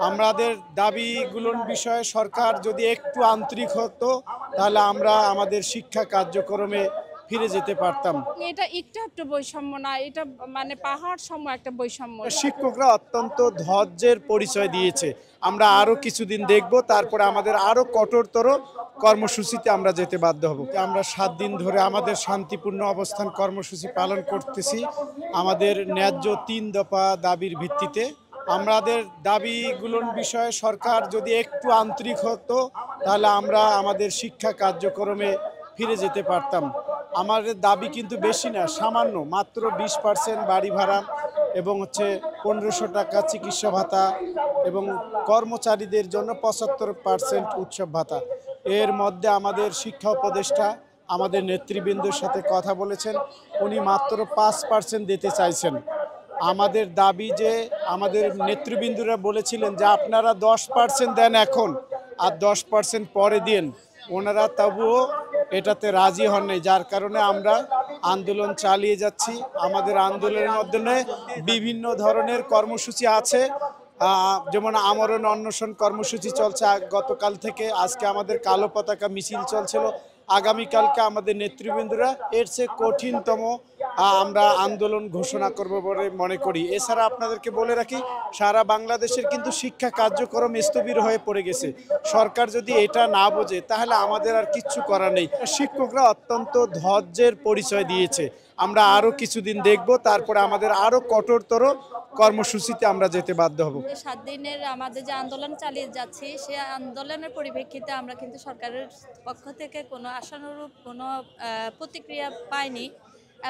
আমাদের দাবিগুলোর বিষয়ে সরকার যদি একটু আন্তরিক হতো তাহলে আমরা আমাদের শিক্ষা কার্যক্রমে ফিরে যেতে পারতাম। এটা একটু বৈষম্য না, এটা মানে পাহাড় সম একটা বৈষম্য। শিক্ষকরা অত্যন্ত ধৈর্যের পরিচয় দিয়েছে। আমরা আরো কিছুদিন দেখব, তারপরে আমাদের আরো কঠোরতর কর্মসূচিতে আমরা যেতে বাধ্য হব। আমরা 7 দিন ধরে আমাদের শান্তিপূর্ণ অবস্থান কর্মসূচি পালন করতেছি আমাদের ন্যায্য 3 দফা দাবির ভিত্তিতে। আমাদের দাবিগুলোর বিষয়ে সরকার যদি একটু আন্তরিক হতো তাহলে আমরা আমাদের শিক্ষা কার্যক্রমে ফিরে যেতে পারতাম। আমাদের দাবি কিন্তু বেশি না, সামান্য, মাত্র 20% বাড়ি ভাড়া এবং 1500 টাকা চিকিৎসা ভাতা এবং কর্মচারীদের জন্য 75% উৎসব ভাতা। এর মধ্যে আমাদের শিক্ষা উপদেষ্টা আমাদের নেতৃবৃন্দের সাথে কথা বলেছেন, উনি মাত্র 5% দিতে চাইছেন। আমাদের দাবি যে আমাদের নেতৃবৃন্দরা বলেছিলেন যে আপনারা 10% দেন এখন আর 10% পরে দিন, ওনারা তবুও এটাতে রাজি হন নাই, যার কারণে আমরা আন্দোলন চালিয়ে যাচ্ছি। আমাদের আন্দোলনের মাধ্যমে বিভিন্ন ধরনের কর্মসূচি আছে, যেমন আমরণ অনশন কর্মসূচি চলছে গতকাল থেকে। আজকে আমাদের কালো পতাকা মিছিল চলছিল, আগামীকালকে আমাদের নেতৃবৃন্দরা এর চেয়ে কঠিনতম আমরা আন্দোলন ঘোষণা করব বলে মনে করি। এছাড়া আপনাদেরকে বলে রাখি, সারা বাংলাদেশের কিন্তু শিক্ষা কার্যক্রম স্থবির হয়ে পড়ে গেছে। সরকার যদি এটা না বোঝে তাহলে আমাদের আর কিচ্ছু করার নেই। শিক্ষকরা অত্যন্ত ধৈর্যের পরিচয় দিয়েছে। আমরা আরো কিছুদিন দেখব, তারপরে আমাদের আরো কঠোরতর কর্মসূচিতে আমরা যেতে বাধ্য হব। 7 দিনের আমাদের যে আন্দোলন চালিয়ে যাচ্ছি, সে আন্দোলনের পরিপ্রেক্ষিতে আমরা কিন্তু সরকারের পক্ষ থেকে কোনো আশানুরূপ কোনো প্রতিক্রিয়া পাইনি,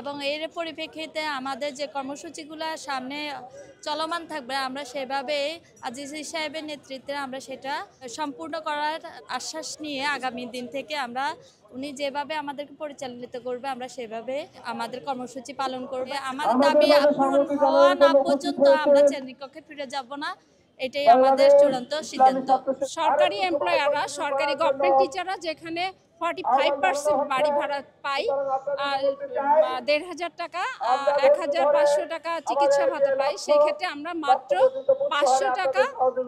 এবং এর পরিপ্রেক্ষিতে আমাদের যে কর্মসূচিগুলো সামনে চলমান থাকবে, আমরা সেভাবে আজিজ সাহেবের নেতৃত্বে আমরা সেটা সম্পূর্ণ করার আশ্বাস নিয়ে আগামী দিন থেকে আমরা, উনি যেভাবে আমাদেরকে পরিচালিত করবে, আমরা সেভাবে আমাদের কর্মসূচি পালন করবে। আমাদের দাবি পূরণ হওয়া না পর্যন্ত আমরা শ্রেণীকক্ষে ফিরে যাব না, এটাই আমাদের চূড়ান্ত সিদ্ধান্ত। সরকারি এমপ্লয়াররা, সরকারি গভর্নমেন্ট টিচাররা যেখানে 45% বাড়ি ভাড়া পাই, 1500 টাকা, 1500 টাকা চিকিৎসা ভাতা পাই, সেই ক্ষেত্রে আমরা মাত্র 500 টাকা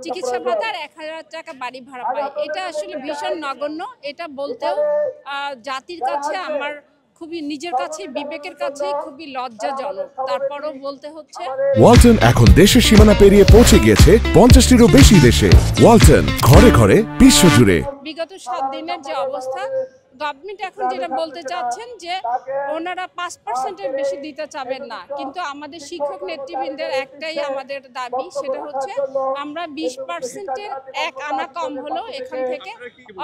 চিকিৎসা ভাতা আর 1000 টাকা বাড়ি ভাড়া পাই। এটা আসলে ভীষণ নগণ্য। এটা বলতেও জাতির কাছে আমার খুবই, নিজের কাছে, বিবেকের কাছে খুবই লজ্জাজনক। তারপরও বলতে হচ্ছে। ওয়ালটন এখন দেশের সীমানা পেরিয়ে পৌঁছে গিয়েছে 50টিরও বেশি দেশে। ওয়ালটন, ঘরে ঘরে, বিশ্বজুড়ে। বিগত 7 দিনের যে অবস্থা, গভর্নমেন্ট এখন যেটা বলতে চাচ্ছেন যে ওনারা 5%-এর বেশি দিতে চাবেন না, কিন্তু আমাদের শিক্ষক নেতৃবৃন্দের একটাই আমাদের দাবি, সেটা হচ্ছে আমরা 20%-এর 1 আনা কম হলো এখান থেকে।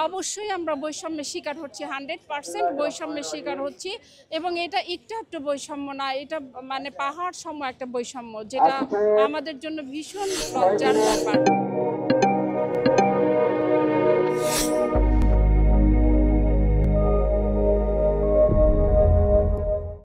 অবশ্যই আমরা বৈষম্যের শিকার হচ্ছি, 100% বৈষম্যের শিকার হচ্ছি, এবং এটা একটু বৈষম্য না, এটা মানে পাহাড় সম একটা বৈষম্য, যেটা আমাদের জন্য ভীষণ লজ্জার ব্যাপার।